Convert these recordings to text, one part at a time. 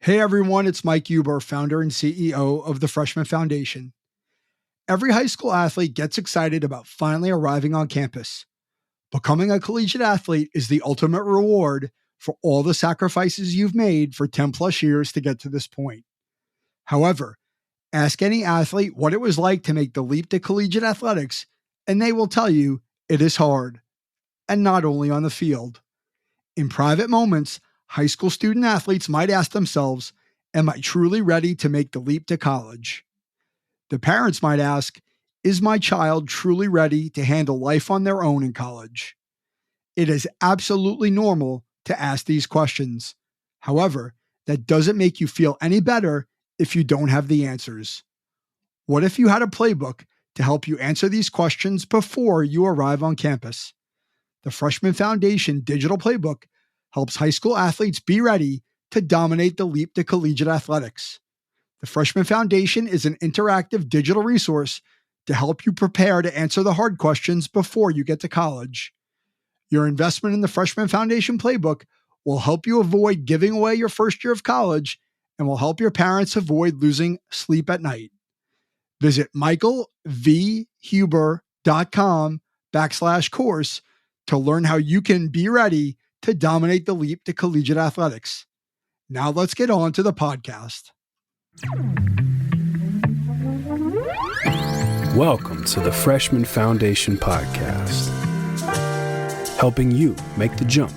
Hey everyone, it's Mike Huber, founder and CEO of the Freshman Foundation. Every high school athlete gets excited about finally arriving on campus. Becoming a collegiate athlete is the ultimate reward for all the sacrifices you've made for 10 plus years to get to this point. However, ask any athlete what it was like to make the leap to collegiate athletics, and they will tell you it is hard, and not only on the field. In private moments, high school student athletes might ask themselves, am I truly ready to make the leap to college? The parents might ask, is my child truly ready to handle life on their own in college? It is absolutely normal to ask these questions. However, that doesn't make you feel any better if you don't have the answers. What if you had a playbook to help you answer these questions before you arrive on campus? The Freshman Foundation Digital Playbook helps high school athletes be ready to dominate the leap to collegiate athletics. The Freshman Foundation is an interactive digital resource to help you prepare to answer the hard questions before you get to college. Your investment in the Freshman Foundation Playbook will help you avoid giving away your first year of college and will help your parents avoid losing sleep at night. Visit michaelvhuber.com/course to learn how you can be ready to dominate the leap to collegiate athletics. Now let's get on to the podcast. Welcome to the Freshman Foundation Podcast, helping you make the jump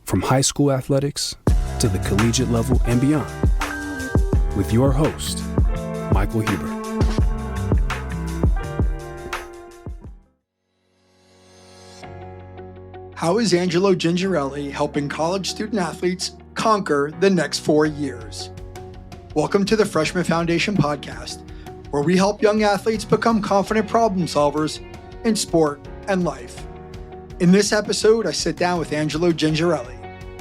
from high school athletics to the collegiate level and beyond, with your host, Michael Huber. How is Angelo Gingerelli helping college student athletes conquer the next 4 years? Welcome to the Freshman Foundation Podcast, where we help young athletes become confident problem solvers in sport and life. In this episode, I sit down with Angelo Gingerelli,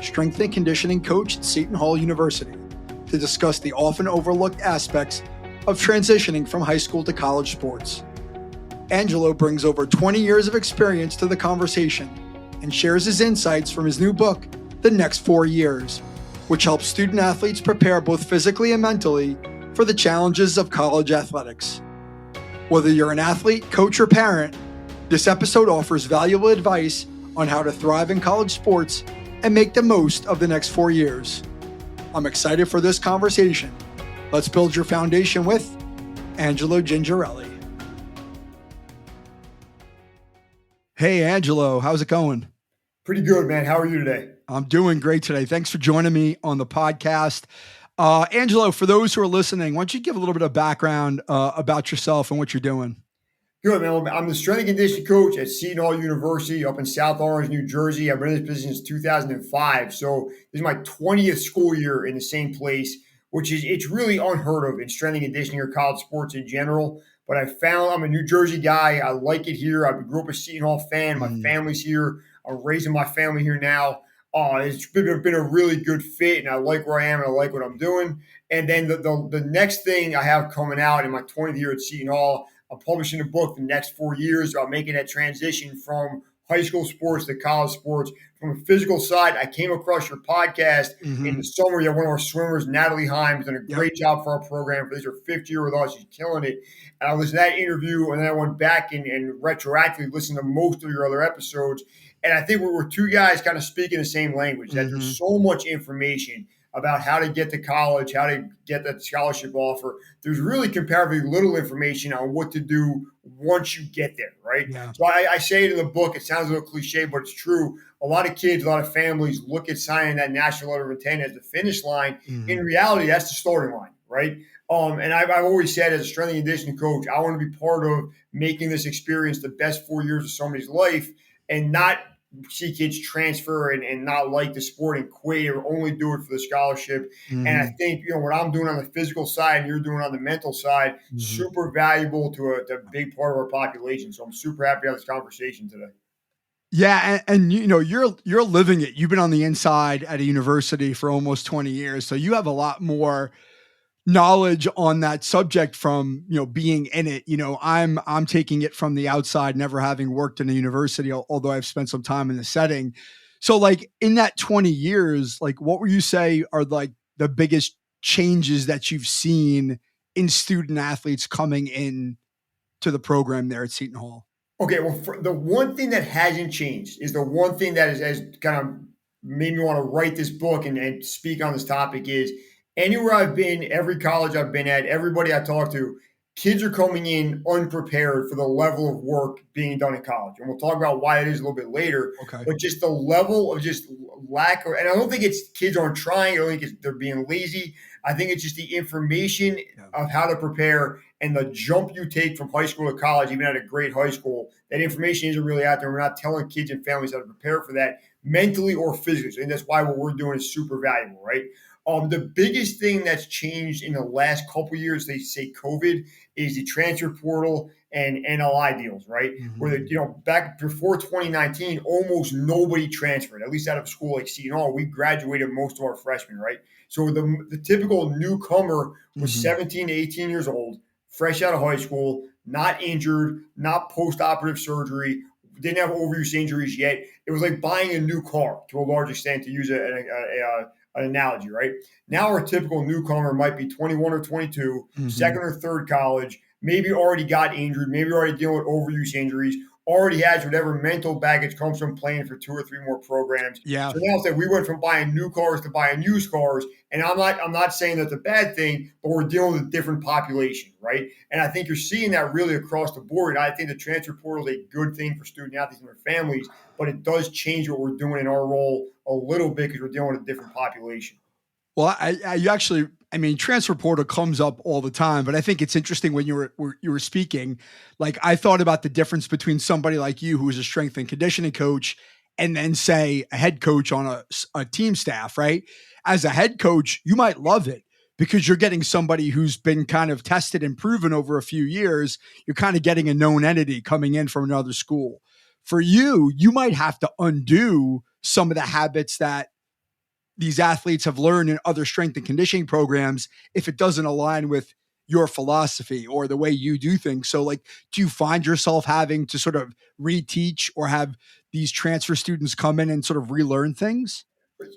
strength and conditioning coach at Seton Hall University, to discuss the often overlooked aspects of transitioning from high school to college sports. Angelo brings over 20 years of experience to the conversation and shares his insights from his new book, The Next 4 Years, which helps student athletes prepare both physically and mentally for the challenges of college athletics. Whether you're an athlete, coach, or parent, this episode offers valuable advice on how to thrive in college sports and make the most of the next 4 years. I'm excited for this conversation. Let's build your foundation with Angelo Gingerelli. Hey, Angelo, how's it going? Pretty good, man. How are you today? I'm doing great today. Thanks for joining me on the podcast. Angelo, for those who are listening, why don't you give a little bit of background about yourself and what you're doing? Good, man. I'm the strength and conditioning coach at Seton Hall University up in South Orange, New Jersey. I've been in this position since 2005. So this is my 20th school year in the same place, it's really unheard of in strength and conditioning or college sports in general. But I found I'm a New Jersey guy. I like it here. I grew up a Seton Hall fan. My family's here. I'm raising my family here now. It's been a really good fit, and I like where I am, and I like what I'm doing. And then the next thing I have coming out in my 20th year at Seton Hall, I'm publishing a book the next 4 years about making that transition from high school sports to college sports. From a physical side, I came across your podcast in the summer. You have one of our swimmers, Natalie Himes, done a great job for our program. This is her 5th year with us. She's killing it. And I listened to that interview, and then I went back and retroactively listened to most of your other episodes. And I think we're two guys kind of speaking the same language, that there's so much information about how to get to college, how to get that scholarship offer. There's really comparatively little information on what to do once you get there, right? Yeah. So I say it in the book. It sounds a little cliche, but it's true. A lot of kids, a lot of families look at signing that national letter of intent as the finish line. In reality, that's the starting line, right? And I've always said, as a strength and conditioning coach, I want to be part of making this experience the best 4 years of somebody's life, and not see kids transfer and not like the sport and quit or only do it for the scholarship. And I think, what I'm doing on the physical side and you're doing on the mental side, super valuable to a big part of our population. So I'm super happy to have this conversation today. Yeah. And you're living it. You've been on the inside at a university for almost 20 years. So you have a lot more knowledge on that subject from, being in it. I'm taking it from the outside, never having worked in a university, although I've spent some time in the setting. So like in that 20 years, like what would you say are like the biggest changes that you've seen in student athletes coming in to the program there at Seton Hall? Okay, well, the one thing that hasn't changed is the one thing that has kind of made me want to write this book and speak on this topic is anywhere I've been, every college I've been at, everybody I talk to, kids are coming in unprepared for the level of work being done in college. And we'll talk about why it is a little bit later. Okay. But just the level of just lack of, and I don't think it's kids aren't trying. I don't think they're being lazy. I think it's just the information of how to prepare and the jump you take from high school to college, even at a great high school, that information isn't really out there. We're not telling kids and families how to prepare for that mentally or physically. And that's why what we're doing is super valuable, right? The biggest thing that's changed in the last couple of years, they say COVID, is the transfer portal and NLI deals, right? Mm-hmm. Where back before 2019, almost nobody transferred, at least out of school like Seton Hall. We graduated most of our freshmen, right? So the typical newcomer was 17 to 18 years old, fresh out of high school, not injured, not post-operative surgery, didn't have overuse injuries yet. It was like buying a new car to a large extent, to use an analogy, right? Now our typical newcomer might be 21 or 22, second or third college, maybe already got injured, maybe already dealing with overuse injuries, already has whatever mental baggage comes from playing for 2 or 3 more programs. Yeah. So now it's like we went from buying new cars to buying used cars. And I'm not saying that's a bad thing, but we're dealing with a different population, right? And I think you're seeing that really across the board. I think the transfer portal is a good thing for student athletes and their families, but it does change what we're doing in our role a little bit because we're dealing with a different population. Well, I mean, transfer portal comes up all the time, but I think it's interesting when you were speaking, like I thought about the difference between somebody like you, who is a strength and conditioning coach, and then say a head coach on a team staff, right? As a head coach, you might love it because you're getting somebody who's been kind of tested and proven over a few years. You're kind of getting a known entity coming in from another school. For you, you might have to undo some of the habits that these athletes have learned in other strength and conditioning programs if it doesn't align with your philosophy or the way you do things. So like, do you find yourself having to sort of reteach or have these transfer students come in and sort of relearn things?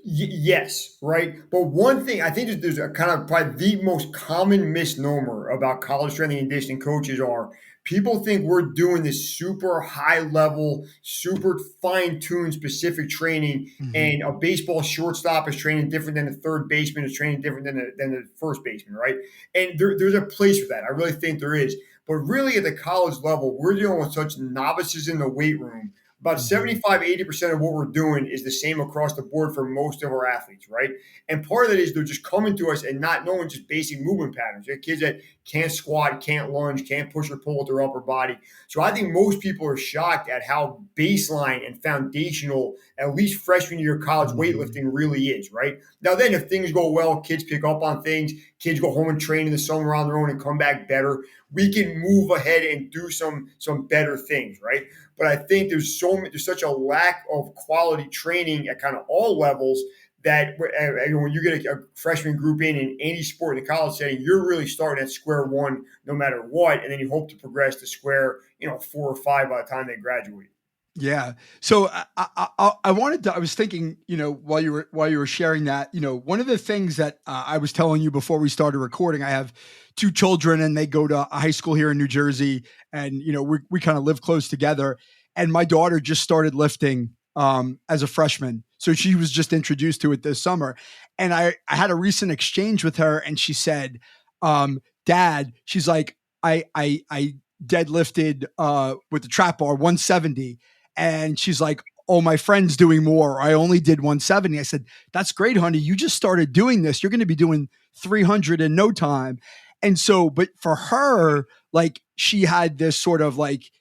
Yes, right. But one thing I think there's a kind of probably the most common misnomer about college strength and conditioning coaches are people think we're doing this super high level, super fine tuned specific training, and a baseball shortstop is training different than a third baseman is training different than the first baseman, right? And there's a place for that. I really think there is. But really at the college level, we're dealing with such novices in the weight room. About 75, 80% of what we're doing is the same across the board for most of our athletes, right? And part of that is they're just coming to us and not knowing just basic movement patterns. They're kids that can't squat, can't lunge, can't push or pull with their upper body. So I think most people are shocked at how baseline and foundational, at least freshman year college weightlifting really is, right? Now then, if things go well, kids pick up on things, kids go home and train in the summer on their own and come back better, we can move ahead and do some better things, right? But I think there's such a lack of quality training at kind of all levels that when you get a freshman group in any sport in the college setting, you're really starting at square one no matter what, and then you hope to progress to square 4 or 5 by the time they graduate. Yeah. So I was thinking, while you were sharing that, one of the things that I was telling you before we started recording, I have 2 children and they go to a high school here in New Jersey, and, we kind of live close together, and my daughter just started lifting as a freshman. So she was just introduced to it this summer. And I had a recent exchange with her, and she said, Dad, she's like, I deadlifted with the trap bar 170. And she's like, oh, my friend's doing more. I only did 170. I said, that's great, honey. You just started doing this. You're going to be doing 300 in no time. And so, but for her, like, she had this sort of like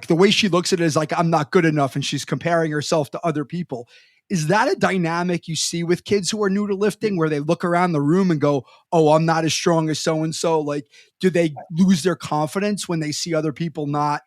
the way she looks at it is like, I'm not good enough. And she's comparing herself to other people. Is that a dynamic you see with kids who are new to lifting, where they look around the room and go, oh, I'm not as strong as so-and-so? Like, do they lose their confidence when they see other people not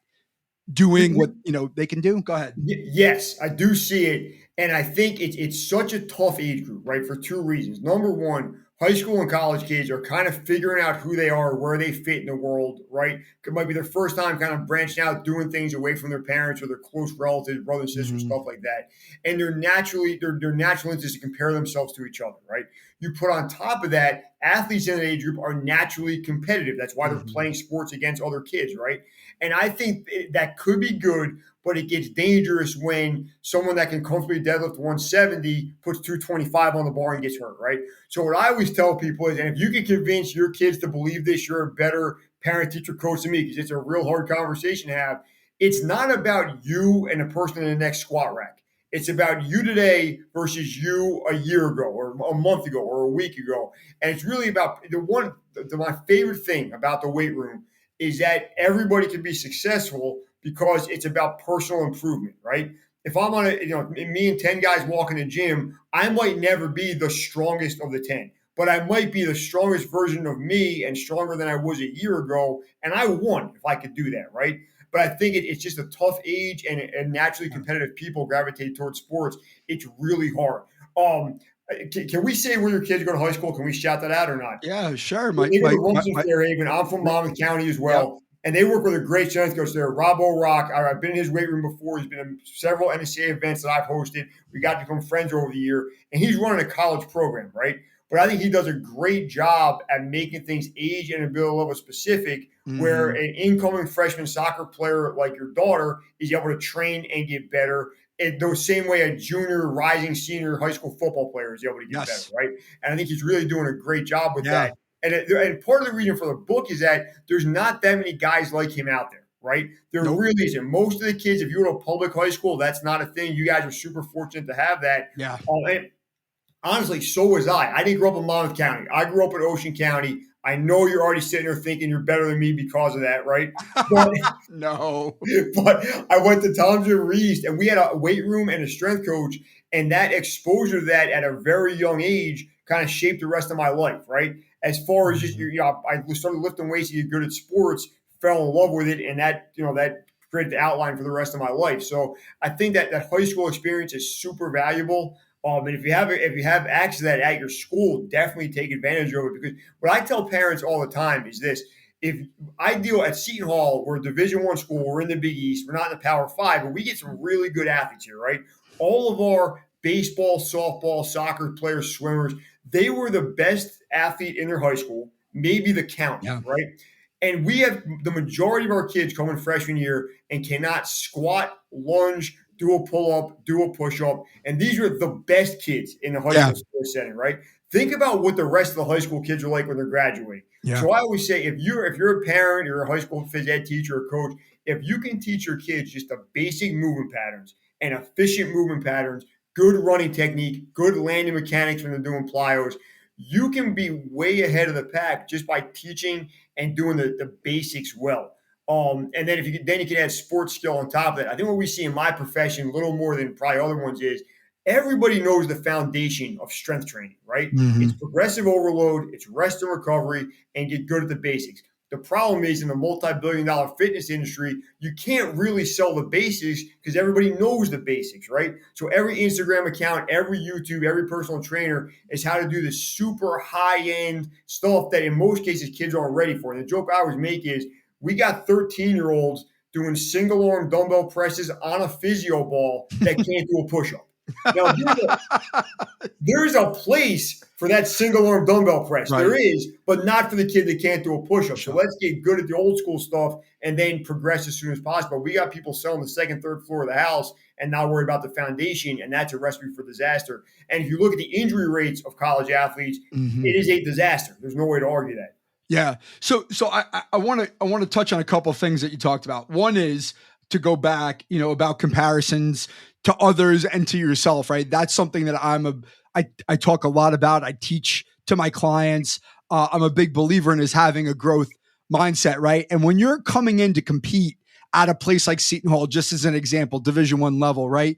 doing what they can do? Go ahead. Yes, I do see it. And I think it's such a tough age group, right? For 2 reasons. Number one, high school and college kids are kind of figuring out who they are, where they fit in the world, right? It might be their first time kind of branching out, doing things away from their parents or their close relatives, brothers, sisters, stuff like that. And their natural interest is to compare themselves to each other, right? You put on top of that, athletes in that age group are naturally competitive. That's why they're playing sports against other kids, right? And I think that could be good, but it gets dangerous when someone that can comfortably deadlift 170 puts 225 on the bar and gets hurt, right? So what I always tell people is, and if you can convince your kids to believe this, you're a better parent, teacher, coach than me, because it's a real hard conversation to have. It's not about you and the person in the next squat rack. It's about you today versus you a year ago or a month ago or a week ago. And it's really about my favorite thing about the weight room is that everybody can be successful because it's about personal improvement, right? If I'm on me and 10 guys walk in the gym, I might never be the strongest of the 10, but I might be the strongest version of me and stronger than I was a year ago. And I won if I could do that, right? But I think it's just a tough age, and naturally competitive people gravitate towards sports. It's really hard. Can we say where your kids go to high school? Can we shout that out or not? Yeah, sure. They go to Rumson Fairhaven. I'm from Monmouth County as well. Yep. And they work with a great strength coach there, Rob O'Rock. I've been in his weight room before. He's been in several NCAA events that I've hosted. We got to become friends over the year. And he's running a college program, right? But I think he does a great job at making things age and ability level specific, where an incoming freshman soccer player like your daughter is able to train and get better in the same way a junior, rising senior high school football player is able to get better, right? And I think he's really doing a great job with that. And part of the reason for the book is that there's not that many guys like him out there, right? There really isn't. Most of the kids, if you go to a public high school, that's not a thing. You guys are super fortunate to have that. Yeah. And honestly, so was I. I didn't grow up in Monmouth County. I grew up in Ocean County. I know you're already sitting there thinking you're better than me because of that, right? But, no. But I went to Thompson East, and we had a weight room and a strength coach, and that exposure to that at a very young age kind of shaped the rest of my life, right? As far as just, I started lifting weights to get good at sports, fell in love with it, and that created the outline for the rest of my life. So I think that high school experience is super valuable. And if you have access to that at your school, definitely take advantage of it. Because what I tell parents all the time is this: if I deal at Seton Hall, we're a Division I school, we're in the Big East, we're not in the Power Five, but we get some really good athletes here, right? All of our baseball, softball, soccer players, swimmers, they were the best athlete in their high school, maybe the county, right? And we have the majority of our kids coming freshman year and cannot squat, lunge, do a pull-up, do a push-up. And these are the best kids in the high school sports setting, right? Think about what the rest of the high school kids are like when they're graduating. Yeah. So I always say, if you're a parent, you're a high school phys ed teacher or coach, if you can teach your kids just the basic movement patterns and efficient movement patterns, good running technique, good landing mechanics when they're doing plyos, you can be way ahead of the pack just by teaching and doing the basics well. And then you can add sports skill on top of it. I think what we see in my profession, a little more than probably other ones, is everybody knows the foundation of strength training, right? Mm-hmm. It's progressive overload, it's rest and recovery, and get good at the basics. The problem is, in the multi-billion-dollar fitness industry, you can't really sell the basics because everybody knows the basics, right? So every Instagram account, every YouTube, every personal trainer is how to do the super high-end stuff that in most cases kids aren't ready for. And the joke I always make is, we got 13-year-olds doing single-arm dumbbell presses on a physio ball that can't do a push-up. Now, there's a place for that single-arm dumbbell press. Right. There is, but not for the kid that can't do a push-up. Sure. So let's get good at the old school stuff and then progress as soon as possible. We got people selling the second, third floor of the house and not worry about the foundation, and that's a recipe for disaster. And if you look at the injury rates of college athletes, it is a disaster. There's no way to argue that. Yeah. So I want to touch on a couple of things that you talked about. One is to go back, about comparisons to others and to yourself, right? That's something that I talk a lot about. I teach to my clients. I'm a big believer in is having a growth mindset, right? And when you're coming in to compete at a place like Seton Hall, just as an example, Division I level, right?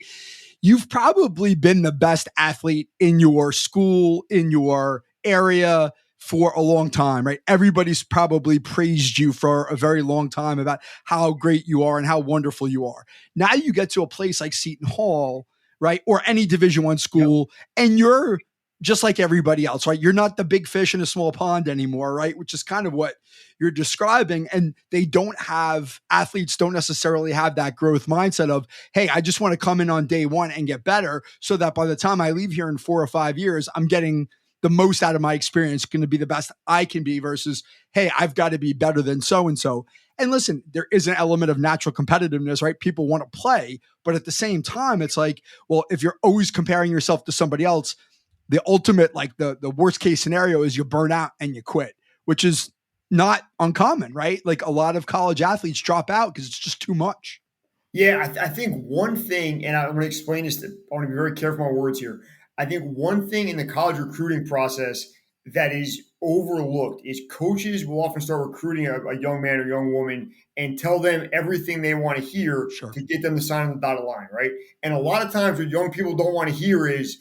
You've probably been the best athlete in your school, in your area, for a long time, right? Everybody's probably praised you for a very long time about how great you are and how wonderful you are. Now you get to a place like Seton Hall, right? Or any Division I school, and you're just like everybody else, right? You're not the big fish in a small pond anymore, right? Which is kind of what you're describing. And athletes don't necessarily have that growth mindset of, hey, I just want to come in on day one and get better so that by the time I leave here in 4 or 5 years, I'm getting the most out of my experience, going to be the best I can be versus, hey, I've got to be better than so-and-so. And listen, there is an element of natural competitiveness, right? People want to play, but at the same time, it's like, well, if you're always comparing yourself to somebody else, the ultimate, like the worst case scenario is you burn out and you quit, which is not uncommon, right? Like a lot of college athletes drop out because it's just too much. Yeah, I think one thing, and I'm going to explain this. I want to be very careful with my words here. I think one thing in the college recruiting process that is overlooked is coaches will often start recruiting a young man or young woman and tell them everything they want to hear Sure. to get them to sign on the dotted line, right? And a lot of times what young people don't want to hear is,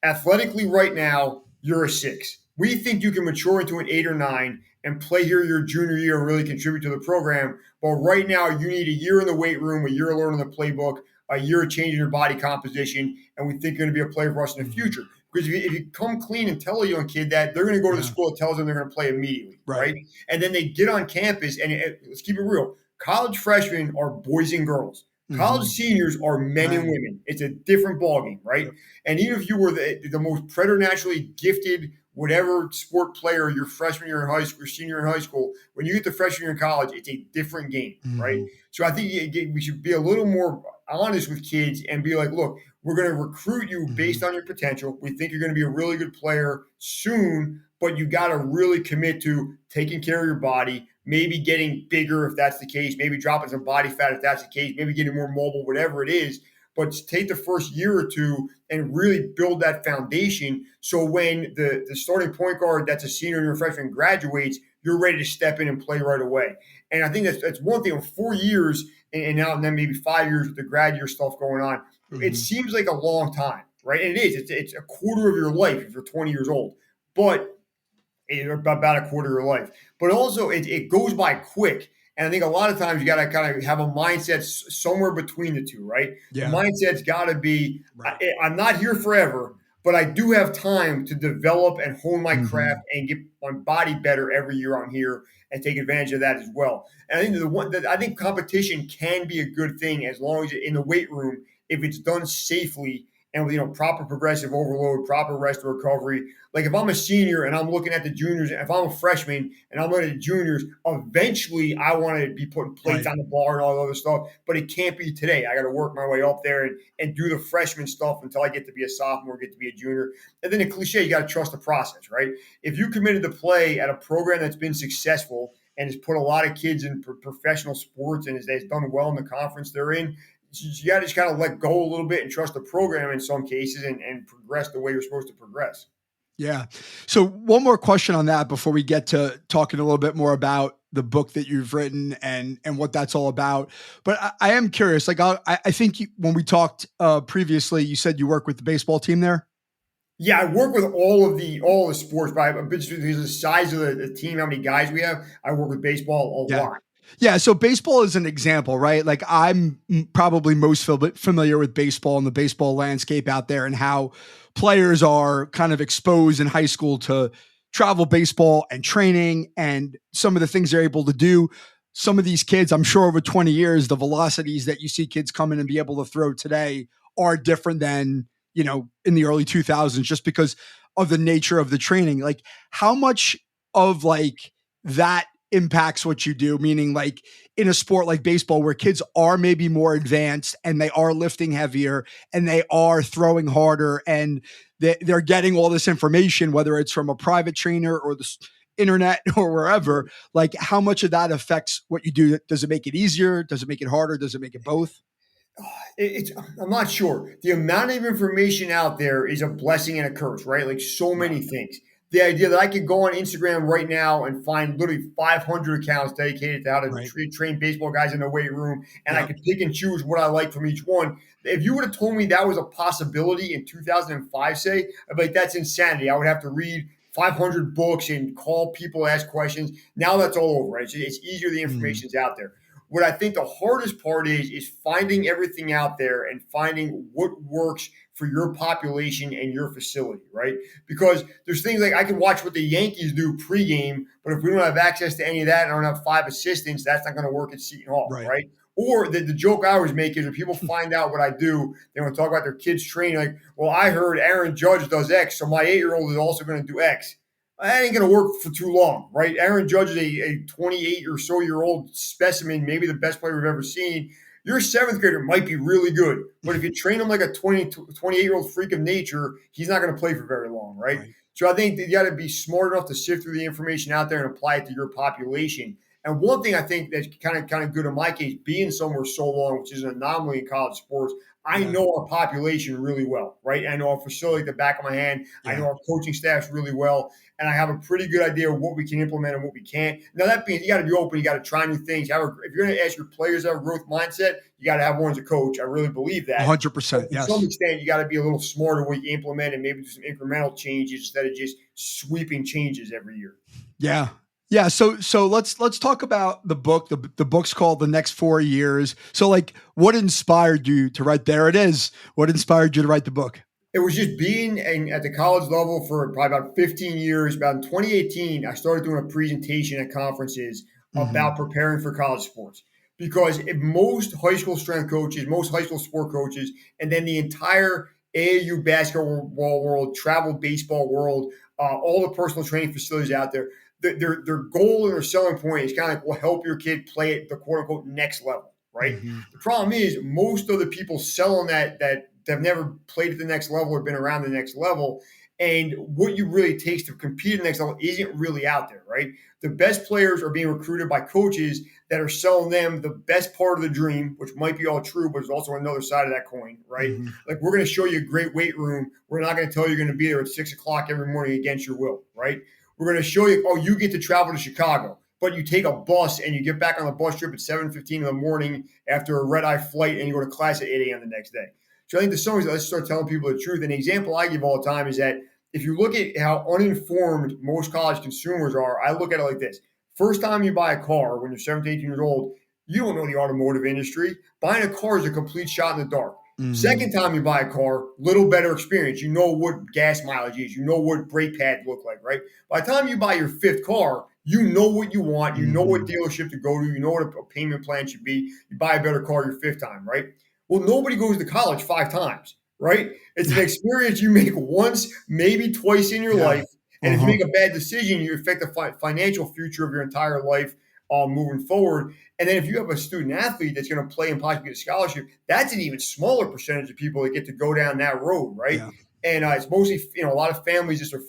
athletically right now, you're a 6. We think you can mature into an 8 or 9 and play here your junior year and really contribute to the program. But right now, you need a year in the weight room, a year learning the playbook, a year of changing your body composition, and we think you're going to be a player for us in the future. Because if you come clean and tell a young kid that, they're going to go to the school that tells them they're going to play immediately, right? And then they get on campus, and let's keep it real. College freshmen are boys and girls. College seniors are men and women. It's a different ballgame, right? Yep. And even if you were the most preternaturally gifted, whatever sport player your freshman year in high school, your senior year in high school, when you get to freshman year in college, it's a different game, right? So I think we should be a little more honest with kids and be like, look, we're going to recruit you based on your potential. We think you're going to be a really good player soon, but you got to really commit to taking care of your body, maybe getting bigger if that's the case, maybe dropping some body fat if that's the case, maybe getting more mobile, whatever it is. But take the first year or two and really build that foundation so when the starting point guard that's a senior in your freshman graduates, you're ready to step in and play right away. And I think that's one thing. 4 years and now and then maybe 5 years with the grad year stuff going on, it seems like a long time, right? And it is. It's a quarter of your life if you're 20 years old. But about a quarter of your life. But also it goes by quick. And I think a lot of times you got to kind of have a mindset somewhere between the two, right? Yeah. The mindset's got to be, I'm not here forever, but I do have time to develop and hone my craft and get my body better every year I'm here and take advantage of that as well. And I think competition can be a good thing as long as in the weight room, if it's done safely and with proper progressive overload, proper rest and recovery. Like if I'm a senior and I'm looking at the juniors, if I'm a freshman and I'm looking at the juniors, eventually I want to be putting plates on the bar and all the other stuff, but it can't be today. I got to work my way up there and do the freshman stuff until I get to be a sophomore, get to be a junior. And then the cliche, you got to trust the process, right? If you committed to play at a program that's been successful and has put a lot of kids in professional sports and has done well in the conference they're in, you got to just kind of let go a little bit and trust the program in some cases and progress the way you're supposed to progress. Yeah. So one more question on that before we get to talking a little bit more about the book that you've written and what that's all about. But I am curious, like I think when we talked previously, you said you work with the baseball team there. Yeah, I work with all the sports, but because of the size of the team, how many guys we have, I work with baseball a lot. Yeah, so baseball is an example, right? Like I'm probably most familiar with baseball and the baseball landscape out there and how players are kind of exposed in high school to travel baseball and training and some of the things they're able to do. Some of these kids, I'm sure over 20 years, the velocities that you see kids come in and be able to throw today are different than, in the early 2000s, just because of the nature of the training. Like how much of like that impacts what you do, meaning like in a sport like baseball where kids are maybe more advanced and they are lifting heavier and they are throwing harder and they're getting all this information, whether it's from a private trainer or the internet or wherever, like how much of that affects what you do? Does it make it easier? Does it make it harder? Does it make it both? I'm not sure. The amount of information out there is a blessing and a curse, right? Like so many things. The idea that I could go on Instagram right now and find literally 500 accounts dedicated to how to train baseball guys in the weight room, and I could pick and choose what I like from each one. If you would have told me that was a possibility in 2005, say, I'd be like, that's insanity. I would have to read 500 books and call people, ask questions. Now that's all over, right? It's easier. The information's out there. What I think the hardest part is finding everything out there and finding what works for your population and your facility, right? Because there's things like I can watch what the Yankees do pregame, but if we don't have access to any of that and I don't have 5 assistants, that's not going to work at Seton Hall, right? Or the joke I always make is when people find out what I do, they want to talk about their kids' training. Like, well, I heard Aaron Judge does X, so my 8-year-old is also going to do X. That ain't going to work for too long, right? Aaron Judge is a 28 or so year old specimen, maybe the best player we've ever seen. Your 7th grader might be really good, but if you train him like a 28-year-old freak of nature, he's not going to play for very long, right? So I think that you got to be smart enough to sift through the information out there and apply it to your population. And one thing I think that's kind of good in my case, being somewhere so long, which is an anomaly in college sports, I know our population really well, right? I know our facility at the back of my hand. I know our coaching staffs really well. And I have a pretty good idea of what we can implement and what we can't. Now, that being, you got to be open. You got to try new things. If you're going to ask your players to have a growth mindset, you got to have one as a coach. I really believe that. 100%. To some extent, you got to be a little smarter what you implement and maybe do some incremental changes instead of just sweeping changes every year. Yeah. Yeah. So let's talk about the book. The book's called The Next 4 Years. So like, what inspired you to write? There it is. What inspired you to write the book? It was just being at the college level for probably about 15 years. About in 2018, I started doing a presentation at conferences about preparing for college sports. Because if most high school strength coaches, most high school sport coaches, and then the entire AAU basketball world, travel baseball world, all the personal training facilities out there, their goal and their selling point is kind of like, well, help your kid play at the quote unquote next level, right? The problem is most of the people selling that have never played at the next level or been around the next level. And what you really takes to compete at the next level isn't really out there, right? The best players are being recruited by coaches that are selling them the best part of the dream, which might be all true, but there's also another side of that coin, right? Like, we're going to show you a great weight room. We're not going to tell you you're going to be there at 6 o'clock every morning against your will, right? We're going to show you, oh, you get to travel to Chicago, but you take a bus and you get back on the bus trip at 7:15 in the morning after a red-eye flight and you go to class at 8 a.m. the next day. So I think there's some ways, let's start telling people the truth. And the example I give all the time is that if you look at how uninformed most college consumers are, I look at it like this. First time you buy a car when you're 17, 18 years old, you don't know the automotive industry. Buying a car is a complete shot in the dark. Second time you buy a car, little better experience. You know what gas mileage is. You know what brake pads look like, right? By the time you buy your 5th car, you know what you want. You know what dealership to go to. You know what a payment plan should be. You buy a better car your 5th time, right? Well, nobody goes to college 5 times, right? It's an experience you make once, maybe twice in your life. And if you make a bad decision, you affect the financial future of your entire life moving forward. And then if you have a student athlete that's going to play and possibly get a scholarship, that's an even smaller percentage of people that get to go down that road, right? And it's mostly, a lot of families, it's their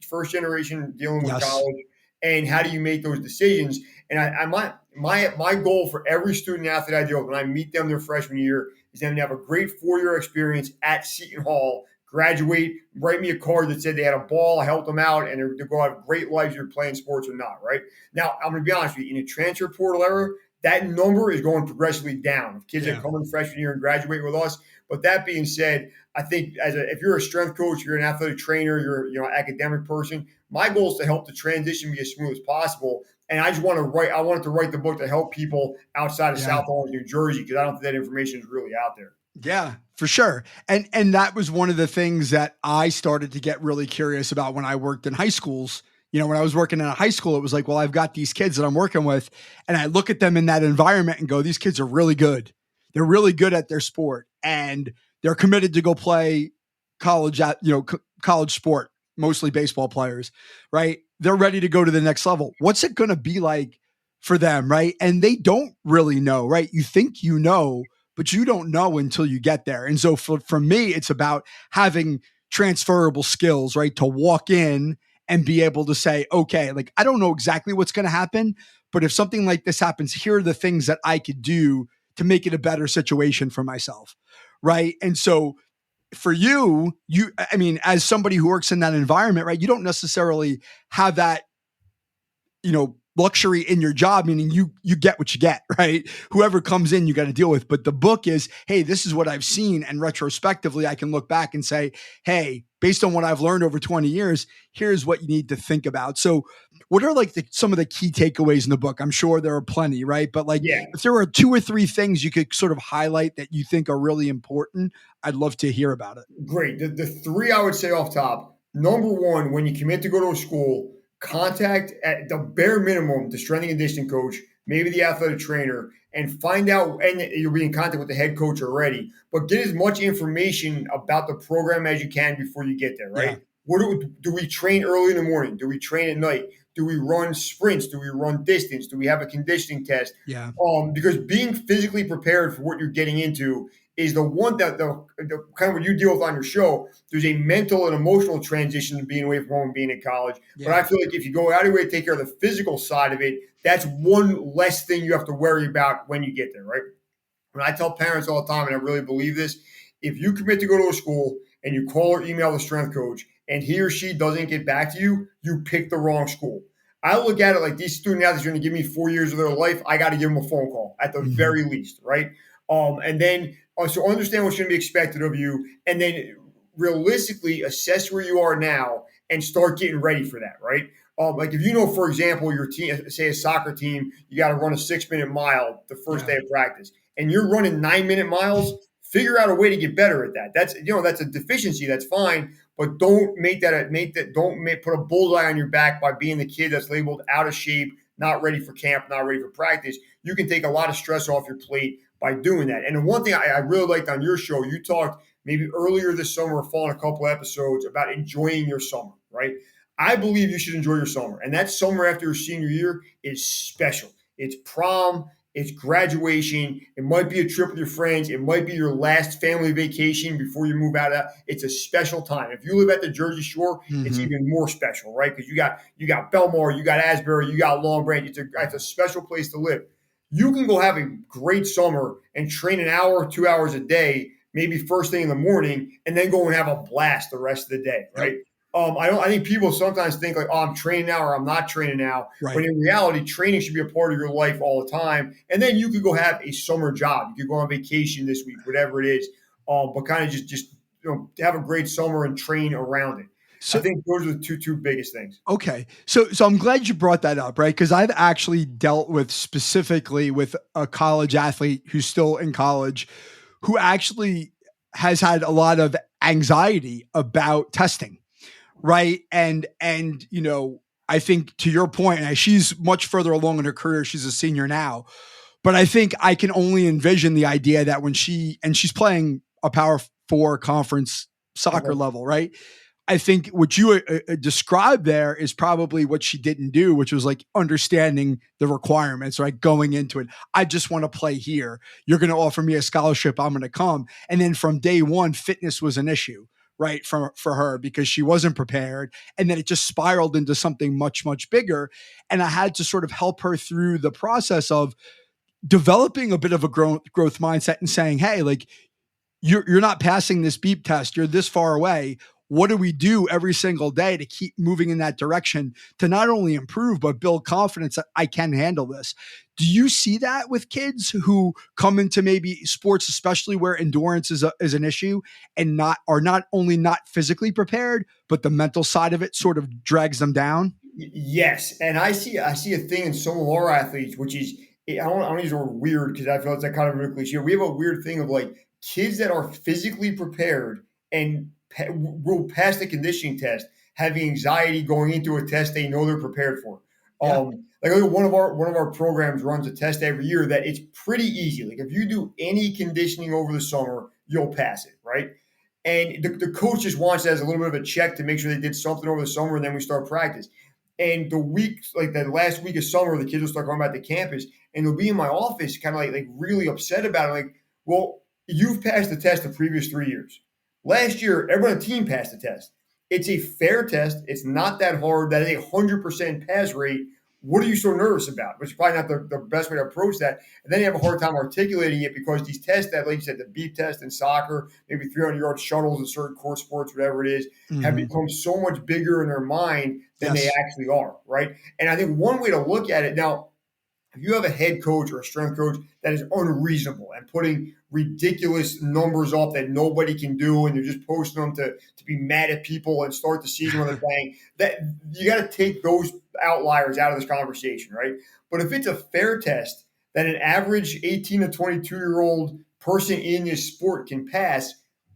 first generation dealing with college. And how do you make those decisions? And my goal for every student athlete I deal with when I meet them their freshman year is them to have a great 4-year experience at Seton Hall, graduate, write me a card that said they had a ball, I helped them out, and they're going to have great lives if you're playing sports or not, right? Now, I'm going to be honest with you, in a transfer portal era, that number is going progressively down of kids that come in freshman year and graduate with us. But that being said, I think if you're a strength coach, you're an athletic trainer, you're an academic person, my goal is to help the transition be as smooth as possible. And I wanted to write the book to help people outside of South Orange, New Jersey, because I don't think that information is really out there. Yeah, for sure. And that was one of the things that I started to get really curious about when I worked in high schools. When I was working in a high school, it was like, well, I've got these kids that I'm working with, and I look at them in that environment and go, these kids are really good. They're really good at their sport, and they're committed to go play college college sport, mostly baseball players, right? They're ready to go to the next level. What's it going to be like for them, right? And they don't really know, right? You think you know, but you don't know until you get there. And so for me, it's about having transferable skills, right? To walk in and be able to say, okay, like, I don't know exactly what's going to happen, but if something like this happens, here are the things that I could do to make it a better situation for myself, right? And so for you, as somebody who works in that environment, right, you don't necessarily have that, luxury in your job, meaning you get what you get, right? Whoever comes in, you got to deal with. But the book is, hey, this is what I've seen. And retrospectively, I can look back and say, hey, based on what I've learned over 20 years, here's what you need to think about. So what are like some of the key takeaways in the book? I'm sure there are plenty, right? But if there are 2 or 3 things you could sort of highlight that you think are really important, I'd love to hear about it. Great. The 3 I would say off top, number 1, when you commit to go to a school, contact at the bare minimum the strength and conditioning coach. maybe the athletic trainer, and find out, and you'll be in contact with the head coach already, but get as much information about the program as you can before you get there, Yeah. right? What do we train early in the morning? Do we train at night? Do we run sprints? Do we run distance? Do we have a conditioning test? Yeah. Because being physically prepared for what you're getting into is the one that the kind of what you deal with on your show. There's a mental and emotional transition to being away from home and being in college. But Yeah. I feel like if you go out of your way to take care of the physical side of it, that's one less thing you have to worry about when you get there, right? And I tell parents all the time, and I really believe this, if you commit to go to a school and you call or email the strength coach and he or she doesn't get back to you, you pick the wrong school. I look at it like these student athletes are going to give me 4 years of their life. I got to give them a phone call at the very least, right? And then so understand what's going to be expected of you, and then realistically assess where you are now and start getting ready for that, right? Like if you know, for example, your team, say a soccer team, you got to run a 6-minute mile the first day of practice, and you're running 9-minute miles. Figure out a way to get better at that. That's a deficiency. That's fine, but don't put a bullseye on your back by being the kid that's labeled out of shape, not ready for camp, not ready for practice. You can take a lot of stress off your plate by doing that. And the one thing I really liked on your show, you talked maybe earlier this summer or fall in a couple episodes about enjoying your summer, right? I believe you should enjoy your summer. And that summer after your senior year is special. It's prom, it's graduation. It might be a trip with your friends. It might be your last family vacation before you move out of that. It's a special time. If you live at the Jersey Shore, it's even more special, right? Because you got Belmar, you got Asbury, you got Long Branch. It's a special place to live. You can go have a great summer and train an hour, 2 hours a day, maybe first thing in the morning, and then go and have a blast the rest of the day, right? Yep. I think people sometimes think like, oh, I'm training now or I'm not training now. Right. But in reality, training should be a part of your life all the time. And then you could go have a summer job. You could go on vacation this week, whatever it is. But kind of just have a great summer and train around it. So, I think those are the two biggest things. Okay. So I'm glad you brought that up, right? Because I've actually dealt with specifically with a college athlete who's still in college who actually has had a lot of anxiety about testing. Right. And, I think to your point, and she's much further along in her career, she's a senior now, but I think I can only envision the idea that when she's playing a Power 4 conference soccer level, right? I think what you described there is probably what she didn't do, which was like understanding the requirements, right? Going into it. I just want to play here. You're going to offer me a scholarship. I'm going to come. And then from day one, fitness was an issue, right? For her, because she wasn't prepared. And then it just spiraled into something much, much bigger. And I had to sort of help her through the process of developing a bit of a growth mindset and saying, hey, like you're not passing this beep test. You're this far away. What do we do every single day to keep moving in that direction to not only improve, but build confidence that I can handle this? Do you see that with kids who come into maybe sports, especially where endurance is an issue and are not only not physically prepared, but the mental side of it sort of drags them down? Yes. And I see a thing in some of our athletes, which is, I don't use the word weird because I feel it's that kind of a cliche. We have a weird thing of like kids that are physically prepared and will pass the conditioning test, having anxiety going into a test they know they're prepared for. Yeah. Like one of our programs runs a test every year that it's pretty easy. Like if you do any conditioning over the summer, you'll pass it, right? And the coach just wants it as a little bit of a check to make sure they did something over the summer, and then we start practice. And the last week of summer, the kids will start going back to campus, and they'll be in my office, kind of like really upset about it. Like, well, you've passed the test the previous 3 years. Last year, everyone on the team passed the test. It's a fair test. It's not that hard. That is a 100% pass rate. What are you so nervous about? Which is probably not the best way to approach that. And then you have a hard time articulating it because these tests that, like you said, the beep test in soccer, maybe 300-yard shuttles in certain court sports, whatever it is, have become so much bigger in their mind than they actually are, right? And I think one way to look at it now, if you have a head coach or a strength coach that is unreasonable and putting ridiculous numbers up that nobody can do, and they're just posting them to be mad at people and start the season with a bang, that you got to take those outliers out of this conversation, right? But if it's a fair test that an average 18 to 22-year-old person in this sport can pass,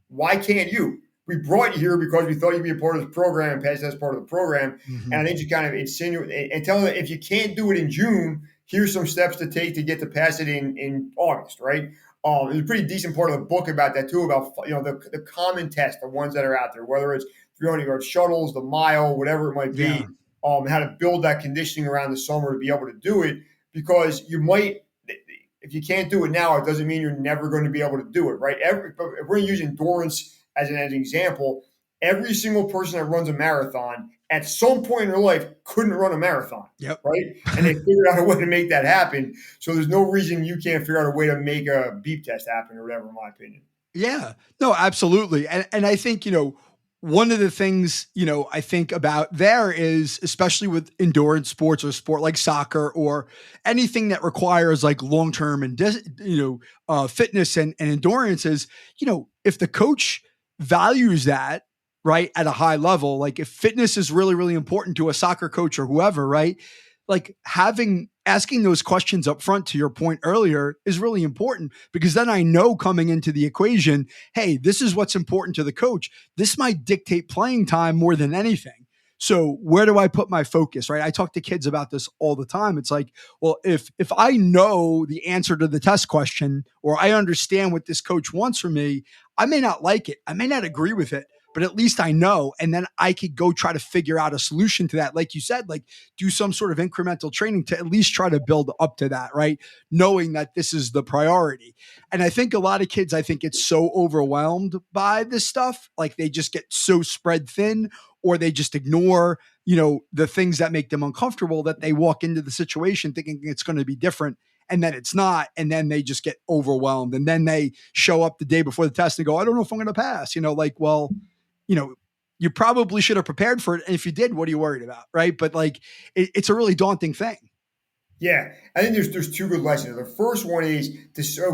why can't you? We brought you here because we thought you'd be a part of this program and pass as part of the program. And I think you kind of insinuate and tell them that if you can't do it in June, here's some steps to take to get to pass it in August, right? There's a pretty decent part of the book about that too, about the common tests, the ones that are out there, whether it's 300-yard shuttles, the mile, whatever it might be, Yeah. how to build that conditioning around the summer to be able to do it, because you might, if you can't do it now, it doesn't mean you're never going to be able to do it, right? If we're going to use endurance as an example, every single person that runs a marathon at some point in their life couldn't run a marathon, Yep. right? And they figured out a way to make that happen. So there's no reason you can't figure out a way to make a beep test happen or whatever, in my opinion. Yeah, no, absolutely. And I think, one of the things, I think about there is, especially with endurance sports or sport like soccer or anything that requires like long-term and, fitness and endurance is, if the coach values that, right, at a high level, like if fitness is really, really important to a soccer coach or whoever, right, like asking those questions up front, to your point earlier, is really important, because then I know coming into the equation, hey, this is what's important to the coach. This might dictate playing time more than anything. So where do I put my focus, right? I talk to kids about this all the time. It's like, well, if I know the answer to the test question, or I understand what this coach wants from me, I may not like it. I may not agree with it, but at least I know. And then I could go try to figure out a solution to that. Like you said, like do some sort of incremental training to at least try to build up to that, right? Knowing that this is the priority. And I think a lot of kids, I think it's so overwhelmed by this stuff. Like they just get so spread thin, or they just ignore, the things that make them uncomfortable, that they walk into the situation thinking it's going to be different. And then it's not. And then they just get overwhelmed. And then they show up the day before the test and go, I don't know if I'm going to pass, well, you probably should have prepared for it. And if you did, what are you worried about? Right. But like, it's a really daunting thing. Yeah, I think there's two good lessons. The first one is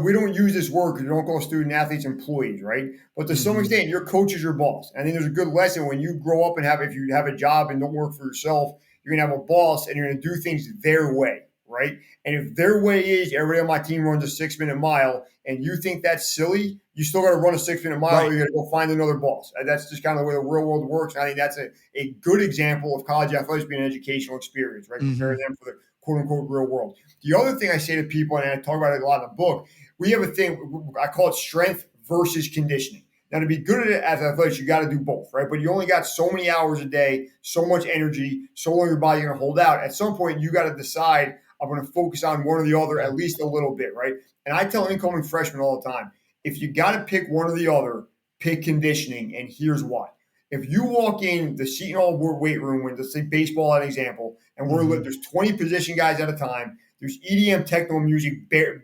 we don't use this word because we don't call student athletes employees, right? But to some extent, your coach is your boss. I think there's a good lesson when you grow up and if you have a job and don't work for yourself, you're gonna have a boss and you're gonna do things their way, right? And if their way is everybody on my team runs a 6-minute mile, and you think that's silly, you still got to run a 6-minute mile, or you're going to go find another boss. And that's just kind of the way the real world works. I think that's a good example of college athletics being an educational experience, right? Prepare them for the quote unquote real world. The other thing I say to people, and I talk about it a lot in the book, we have a thing, I call it strength versus conditioning. Now, to be good at it as athletics, you got to do both, right? But you only got so many hours a day, so much energy, so long your body's going to hold out. At some point, you got to decide, I'm going to focus on one or the other at least a little bit, right? And I tell incoming freshmen all the time, if you got to pick one or the other, pick conditioning, and here's why. If you walk in the Seton Hall weight room, when let's say baseball, an example, and there's 20 position guys at a time, there's EDM techno music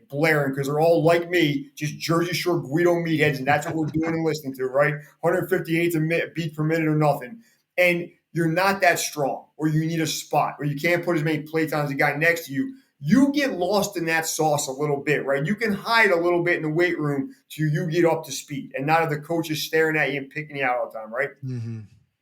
blaring because they're all like me, just Jersey Shore Guido meatheads, and that's what we're doing and listening to, right? 158 beats per minute or nothing. And you're not that strong, or you need a spot, or you can't put as many plates on as the guy next to you. You get lost in that sauce a little bit, right? You can hide a little bit in the weight room till you get up to speed, and not have the coaches staring at you and picking you out all the time, right?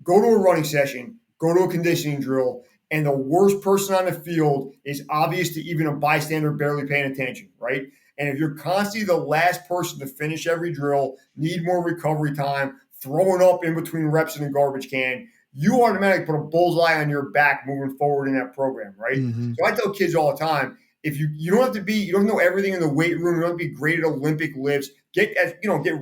Go to a running session, go to a conditioning drill, and the worst person on the field is obvious to even a bystander barely paying attention, right? And if you're constantly the last person to finish every drill, need more recovery time, throwing up in between reps in the garbage can, you automatically put a bullseye on your back moving forward in that program, right? So I tell kids all the time, if you don't have to be, you don't know everything in the weight room, you don't have to be great at Olympic lifts, get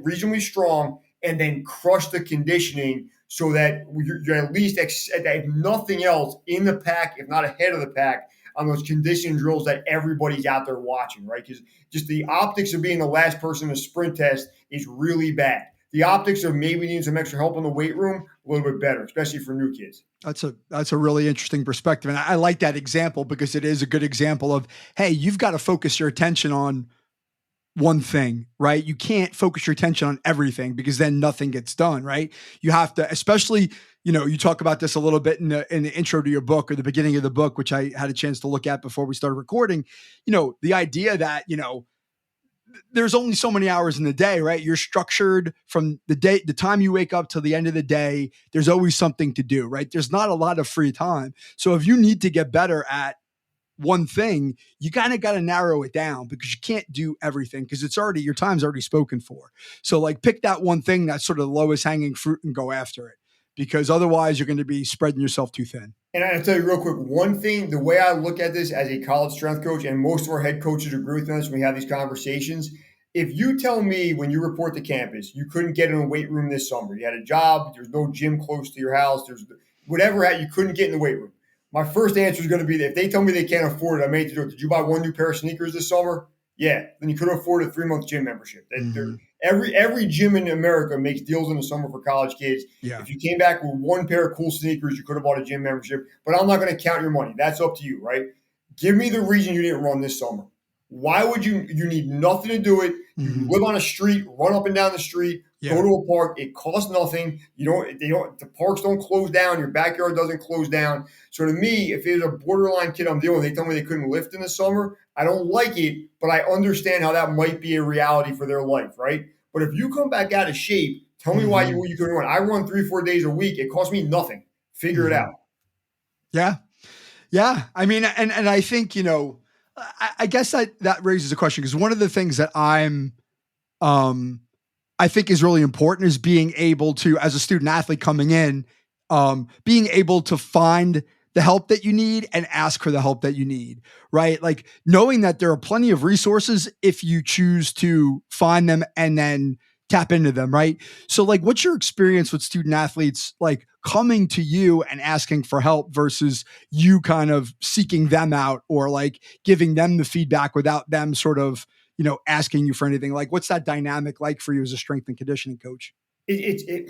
reasonably strong, and then crush the conditioning so that you're at least, if nothing else, in the pack, if not ahead of the pack, on those conditioning drills that everybody's out there watching, right? Because just the optics of being the last person in a sprint test is really bad. The optics of maybe needing some extra help in the weight room, a little bit better, especially for new kids. That's a really interesting perspective. And I like that example because it is a good example of, hey, you've got to focus your attention on one thing, right? You can't focus your attention on everything because then nothing gets done, right? You have to, especially, you talk about this a little bit in the intro to your book or the beginning of the book, which I had a chance to look at before we started recording, the idea that, there's only so many hours in the day, right? You're structured from the time you wake up till the end of the day. There's always something to do, right? There's not a lot of free time. So if you need to get better at one thing, you kind of got to narrow it down because you can't do everything because your time's already spoken for. So like pick that one thing that's sort of the lowest hanging fruit and go after it. because otherwise you're going to be spreading yourself too thin. And I'll tell you real quick, one thing, the way I look at this as a college strength coach, and most of our head coaches agree with us when we have these conversations, if you tell me when you report to campus, you couldn't get in a weight room this summer, you had a job, there's no gym close to your house, there's whatever, you couldn't get in the weight room. My first answer is going to be that if they tell me they can't afford it, I may have to do it. Did you buy one new pair of sneakers this summer? Yeah. Then you couldn't afford a 3-month gym membership. Mm-hmm. Every gym in America makes deals in the summer for college kids. Yeah. If you came back with one pair of cool sneakers, you could have bought a gym membership. But I'm not going to count your money. That's up to you, right? Give me the reason you didn't run this summer. Why would you need nothing to do it. You live on a street, run up and down the street, go to a park. It costs nothing. The parks don't close down. Your backyard doesn't close down. So to me, if it's a borderline kid I'm dealing with, they tell me they couldn't lift in the summer, I don't like it, but I understand how that might be a reality for their life, right? But if you come back out of shape, tell me why you couldn't run. I run 3-4 days a week. It costs me nothing. Figure it out. Yeah. Yeah. I mean, and I think, I guess that raises a question, because one of the things that I think is really important is being able to, as a student athlete coming in, being able to find the help that you need and ask for the help that you need, right? Like knowing that there are plenty of resources if you choose to find them and then tap into them, right? So like, what's your experience with student athletes, like coming to you and asking for help versus you kind of seeking them out or like giving them the feedback without them sort of, asking you for anything? Like, what's that dynamic like for you as a strength and conditioning coach? I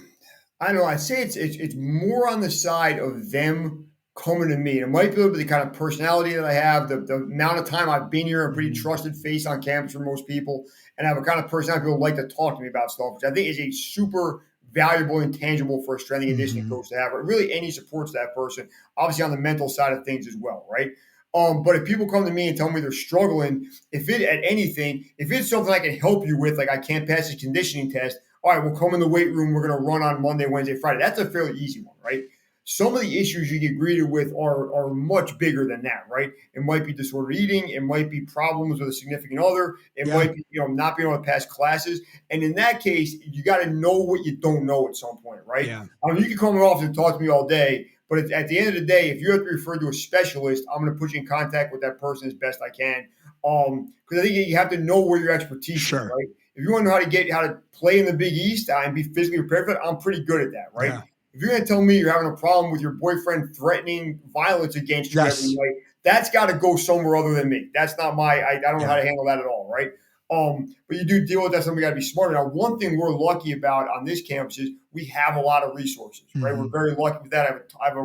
don't know. I'd say it's more on the side of them coming to me. It might be a little bit the kind of personality that I have, the amount of time I've been here, a pretty trusted face on campus for most people, and I have a kind of personality people like to talk to me about stuff, which I think is a super valuable and tangible for a strength and conditioning coach to have, or really any support to that person, obviously on the mental side of things as well, right? But if people come to me and tell me they're struggling, if it's something I can help you with, like I can't pass a conditioning test, all right, we'll come in the weight room, we're going to run on Monday, Wednesday, Friday. That's a fairly easy one, right? Some of the issues you get greeted with are much bigger than that, right? It might be disordered eating. It might be problems with a significant other. It might be, not being able to pass classes. And in that case, you got to know what you don't know at some point, right? Yeah. I mean, you can come in the office and talk to me all day, but at the end of the day, if you have to refer to a specialist, I'm going to put you in contact with that person as best I can. Because I think you have to know where your expertise is, right? If you want to know how to play in the Big East and be physically prepared for it, I'm pretty good at that, right? Yeah. If you're going to tell me you're having a problem with your boyfriend threatening violence against you every night, that's got to go somewhere other than me. That's not I don't know how to handle that at all, right? But you do deal with that, something you got to be smarter. Now, one thing we're lucky about on this campus is we have a lot of resources, right? We're very lucky with that. I'm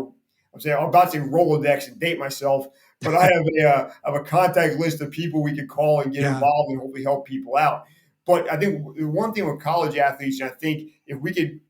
about to say Rolodex and date myself, but I have a contact list of people we could call and get involved and hopefully help people out. But I think the one thing with college athletes, and I think if we could